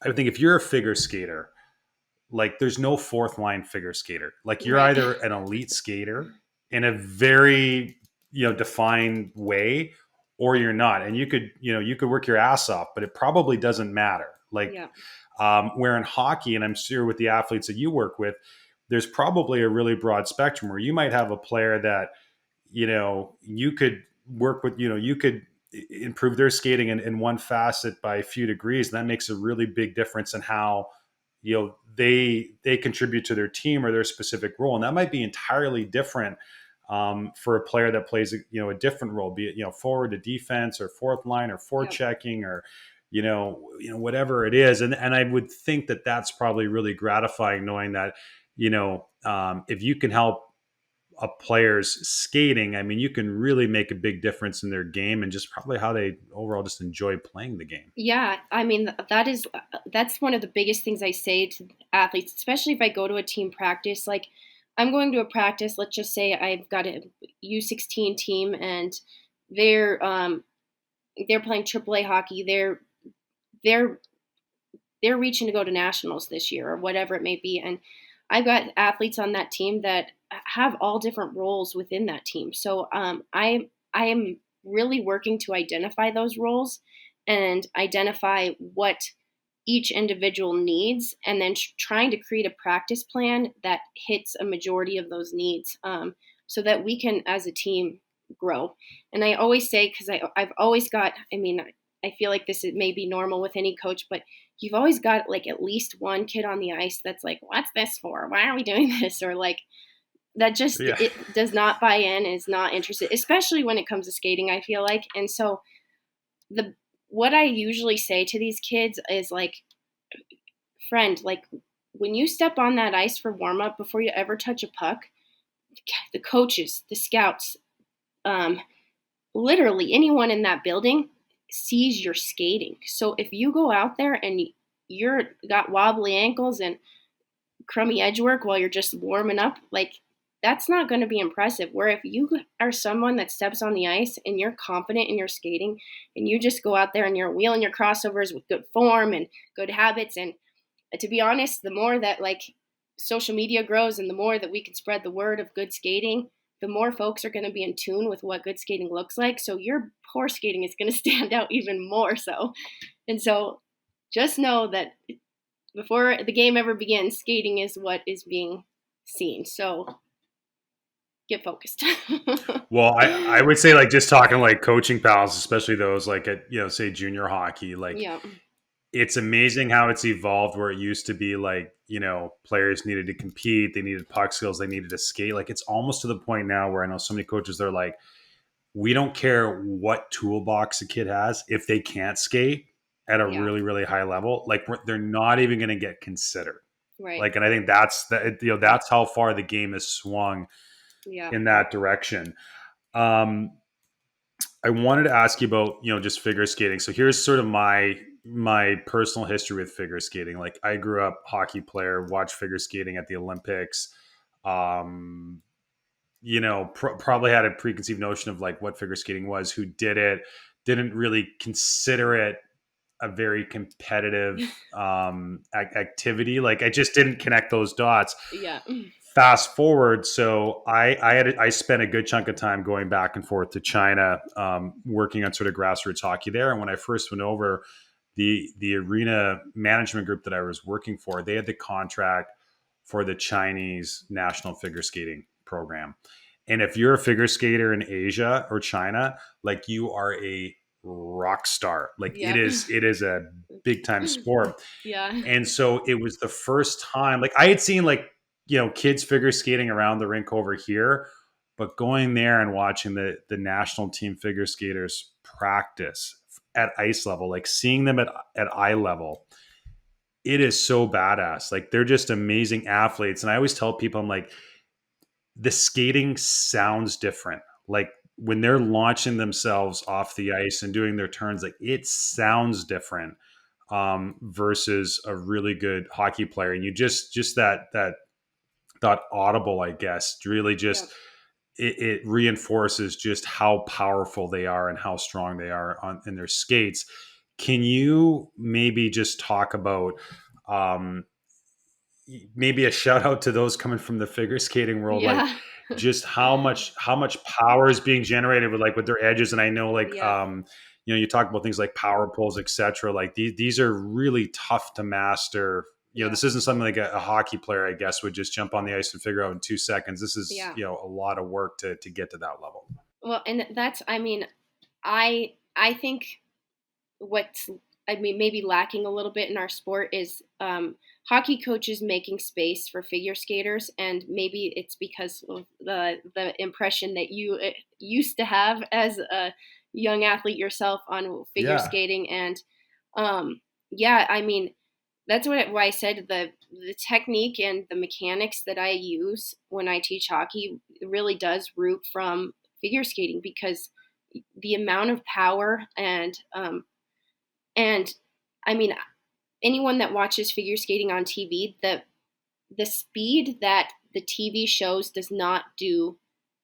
I think if you're a figure skater, like there's no fourth line figure skater. Like you're Right. either an elite skater in a very, defined way, or you're not. And you could work your ass off, but it probably doesn't matter. Like, Yeah. where in hockey, and I'm sure with the athletes that you work with, there's probably a really broad spectrum where you might have a player that, you could work with, you could improve their skating in one facet by a few degrees. And that makes a really big difference in how, they contribute to their team or their specific role. And that might be entirely different, for a player that plays, a different role, be it, forward to defense or fourth line or Yep. forechecking or, whatever it is. And I would think that that's probably really gratifying knowing that, if you can help a player's skating, I mean, you can really make a big difference in their game and just probably how they overall just enjoy playing the game. Yeah, I mean that's one of the biggest things I say to athletes, especially if I go to a team practice. Like I'm going to a practice. Let's just say I've got a U16 team, and they're um, they're playing AAA hockey. They're they're reaching to go to nationals this year or whatever it may be, and I've got athletes on that team that have all different roles within that team. So I am really working to identify those roles and identify what each individual needs, and then trying to create a practice plan that hits a majority of those needs, so that we can, as a team, grow. And I always say, because I've always got, I mean, I feel like this may be normal with any coach, but you've always got like at least one kid on the ice that's like, what's this for? Why are we doing this? Or like, that just Yeah. it does not buy in, is not interested, especially when it comes to skating, I feel like. And so the what I usually say to these kids is like, friend, like when you step on that ice for warm up before you ever touch a puck, the coaches, the scouts, um, literally anyone in that building sees your skating. So if you go out there and you're got wobbly ankles and crummy edge work while you're just warming up, like that's not going to be impressive. Where if you are someone that steps on the ice and you're confident in your skating and you just go out there and you're wheeling your crossovers with good form and good habits, and to be honest, the more that like social media grows and the more that we can spread the word of good skating, the more folks are going to be in tune with what good skating looks like. So your poor skating is going to stand out even more so. And so just know that before the game ever begins, skating is what is being seen. So get focused. Well, I would say like just talking like coaching pals, especially those like at, say junior hockey, like Yeah. it's amazing how it's evolved where it used to be like, players needed to compete, they needed puck skills, they needed to skate. Like it's almost to the point now where I know so many coaches, they're like, we don't care what toolbox a kid has. If they can't skate at a Yeah. really, really high level, like they're not even going to get considered. Right. Like, and I think that's how far the game has swung Yeah. in that direction. Um, I wanted to ask you about, just figure skating. So here's sort of my personal history with figure skating. Like I grew up hockey player, watched figure skating at the Olympics. Um, probably had a preconceived notion of like what figure skating was, who did it, didn't really consider it a very competitive activity. Like I just didn't connect those dots. Yeah. Fast forward, so I spent a good chunk of time going back and forth to China, working on sort of grassroots hockey there. And when I first went over, the arena management group that I was working for, they had the contract for the Chinese national figure skating program. And if you're a figure skater in Asia or China, like you are a rock star. Like Yeah. it is a big time sport. Yeah. And so it was the first time, like I had seen like, kids figure skating around the rink over here, but going there and watching the national team figure skaters practice at ice level, like seeing them at eye level, it is so badass. Like they're just amazing athletes. And I always tell people, I'm like, the skating sounds different. Like when they're launching themselves off the ice and doing their turns, like it sounds different, versus a really good hockey player. And you just that audible, I guess, really Yeah. just it reinforces just how powerful they are and how strong they are in their skates. Can you maybe just talk about um, maybe a shout out to those coming from the figure skating world, like Yeah. just how much power is being generated with their edges? And I know Yeah. you talk about things like power pulls, etc. Like these are really tough to master. Yeah. This isn't something like a hockey player, I guess, would just jump on the ice and figure out in 2 seconds. This is Yeah. a lot of work to get to that level. Well, and that's, I mean, I think what's, I mean, maybe lacking a little bit in our sport is hockey coaches making space for figure skaters, and maybe it's because of the impression that you used to have as a young athlete yourself on figure Yeah, skating. And yeah, I mean, that's why I said the technique and the mechanics that I use when I teach hockey really does root from figure skating, because the amount of power and I mean, anyone that watches figure skating on TV, the speed that the TV shows does not do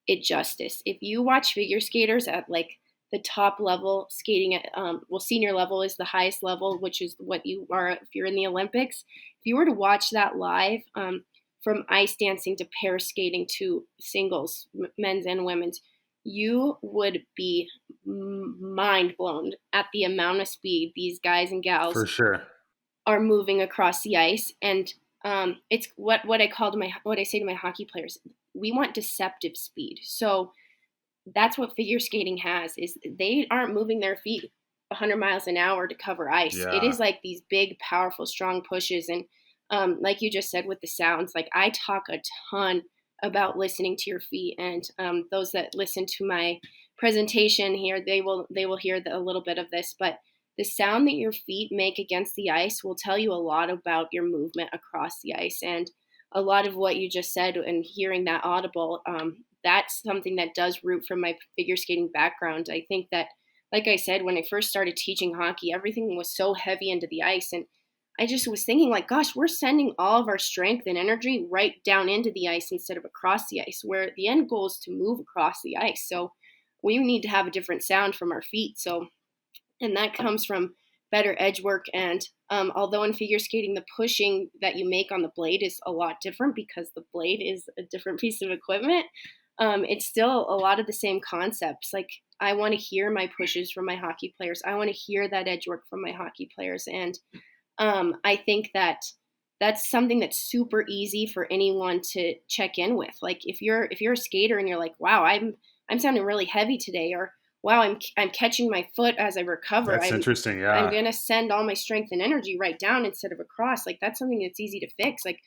it justice. If you watch figure skaters at like the top level skating at well, senior level is the highest level, which is what you are if you're in the Olympics. If you were to watch that live, from ice dancing to pair skating to singles, men's and women's, you would be mind blown at the amount of speed these guys and gals for sure. are moving across the ice. And it's what I say to my hockey players. We want deceptive speed. So that's what figure skating has, is they aren't moving their feet 100 miles an hour to cover ice. It Yeah, is like these big, powerful, strong pushes. And like you just said with the sounds, like I talk a ton about listening to your feet, and those that listen to my presentation here, they will hear a little bit of this, but the sound that your feet make against the ice will tell you a lot about your movement across the ice. And a lot of what you just said and hearing that audible, that's something that does root from my figure skating background. I think that, like I said, when I first started teaching hockey, everything was so heavy into the ice. And I just was thinking, like, gosh, we're sending all of our strength and energy right down into the ice instead of across the ice, where the end goal is to move across the ice. So we need to have a different sound from our feet. So, and that comes from better edge work. And although in figure skating, the pushing that you make on the blade is a lot different because the blade is a different piece of equipment, it's still a lot of the same concepts. Like, I want to hear my pushes from my hockey players. I want to hear that edge work from my hockey players. And I think that that's something that's super easy for anyone to check in with. Like, if you're a skater and you're like, wow, I'm sounding really heavy today, or wow, I'm catching my foot as I recover. that's interesting. I'm Yeah, gonna send all my strength and energy right down instead of across. Like, that's something that's easy to fix. Like,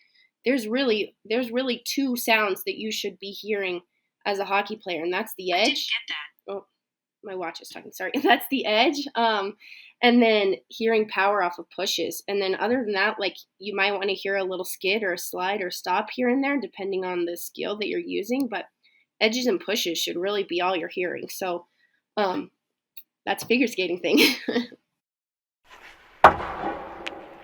there's really two sounds that you should be hearing as a hockey player, and that's the edge. I didn't get that. Oh, my watch is talking. Sorry. That's the edge. And then hearing power off of pushes. And then other than that, like, you might want to hear a little skid or a slide or stop here and there, depending on the skill that you're using. But edges and pushes should really be all you're hearing. So that's a figure skating thing.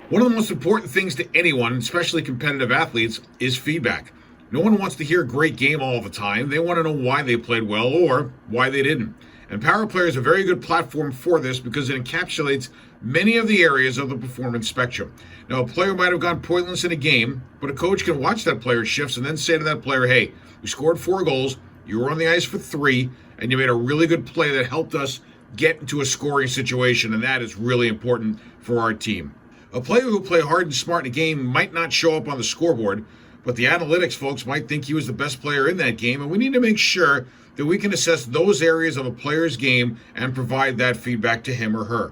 One of the most important things to anyone, especially competitive athletes, is feedback. No one wants to hear a great game all the time. They want to know why they played well or why they didn't. And Power Player is a very good platform for this because it encapsulates many of the areas of the performance spectrum. Now, a player might have gone pointless in a game, but a coach can watch that player's shifts and then say to that player, hey, you scored 4 goals, you were on the ice for 3, and you made a really good play that helped us get into a scoring situation, and that is really important for our team. A player who played hard and smart in a game might not show up on the scoreboard, but the analytics folks might think he was the best player in that game, and we need to make sure that we can assess those areas of a player's game and provide that feedback to him or her.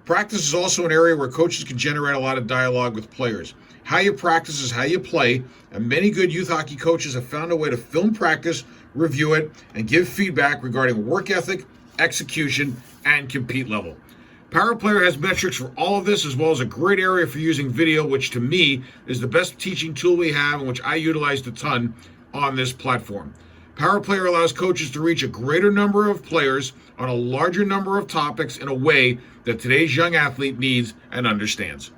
Practice is also an area where coaches can generate a lot of dialogue with players. How you practice is how you play, and many good youth hockey coaches have found a way to film practice, review it, and give feedback regarding work ethic, execution, and compete level. Power Player has metrics for all of this, as well as a great area for using video, which to me is the best teaching tool we have and which I utilized a ton on this platform. Power Player allows coaches to reach a greater number of players on a larger number of topics in a way that today's young athlete needs and understands.